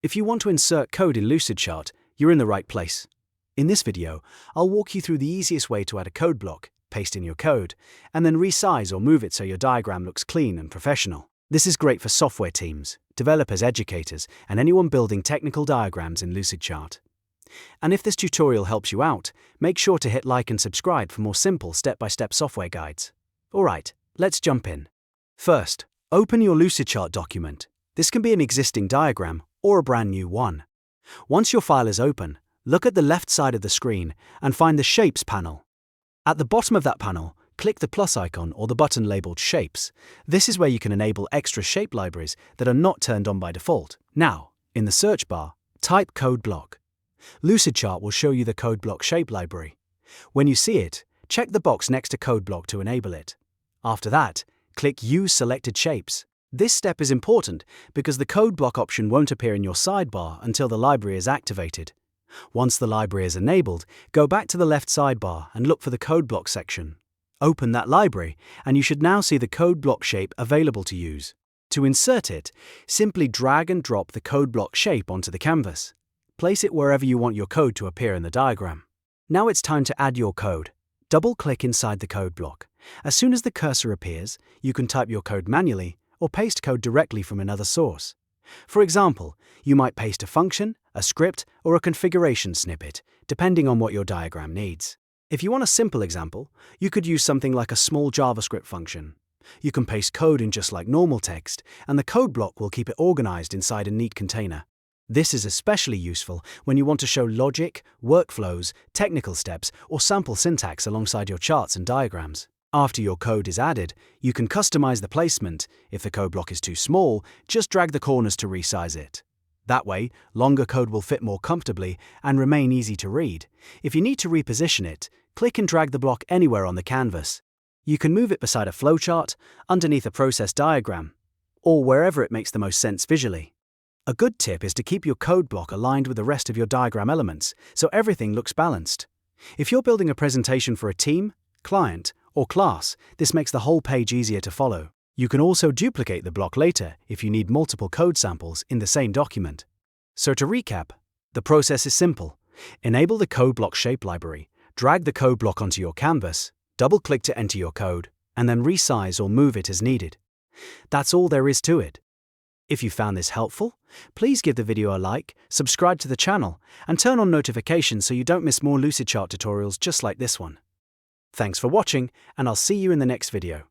If you want to insert code in Lucidchart, you're in the right place. In this video, I'll walk you through the easiest way to add a code block, paste in your code, and then resize or move it so your diagram looks clean and professional. This is great for software teams, developers, educators, and anyone building technical diagrams in Lucidchart. And if this tutorial helps you out, make sure to hit like and subscribe for more simple step-by-step software guides. Alright, let's jump in. First, open your Lucidchart document. This can be an existing diagram or a brand new one. Once your file is open, look at the left side of the screen and find the Shapes panel. At the bottom of that panel, click the plus icon or the button labeled Shapes. This is where you can enable extra shape libraries that are not turned on by default. Now, in the search bar, type code block. Lucidchart will show you the code block shape library. When you see it, check the box next to code block to enable it. After that, click Use Selected Shapes. This step is important because the code block option won't appear in your sidebar until the library is activated. Once the library is enabled, go back to the left sidebar and look for the code block section. Open that library, and you should now see the code block shape available to use. To insert it, simply drag and drop the code block shape onto the canvas. Place it wherever you want your code to appear in the diagram. Now it's time to add your code. Double-click inside the code block. As soon as the cursor appears, you can type your code manually or paste code directly from another source. For example, you might paste a function, a script, or a configuration snippet, depending on what your diagram needs. If you want a simple example, you could use something like a small JavaScript function. You can paste code in just like normal text, and the code block will keep it organized inside a neat container. This is especially useful when you want to show logic, workflows, technical steps, or sample syntax alongside your charts and diagrams. After your code is added, you can customize the placement. If the code block is too small, just drag the corners to resize it. That way, longer code will fit more comfortably and remain easy to read. If you need to reposition it, click and drag the block anywhere on the canvas. You can move it beside a flowchart, underneath a process diagram, or wherever it makes the most sense visually. A good tip is to keep your code block aligned with the rest of your diagram elements, so everything looks balanced. If you're building a presentation for a team, client, or class, this makes the whole page easier to follow. You can also duplicate the block later if you need multiple code samples in the same document. So to recap, the process is simple. Enable the code block shape library, drag the code block onto your canvas, double-click to enter your code, and then resize or move it as needed. That's all there is to it. If you found this helpful, please give the video a like, subscribe to the channel, and turn on notifications so you don't miss more Lucidchart tutorials just like this one. Thanks for watching, and I'll see you in the next video.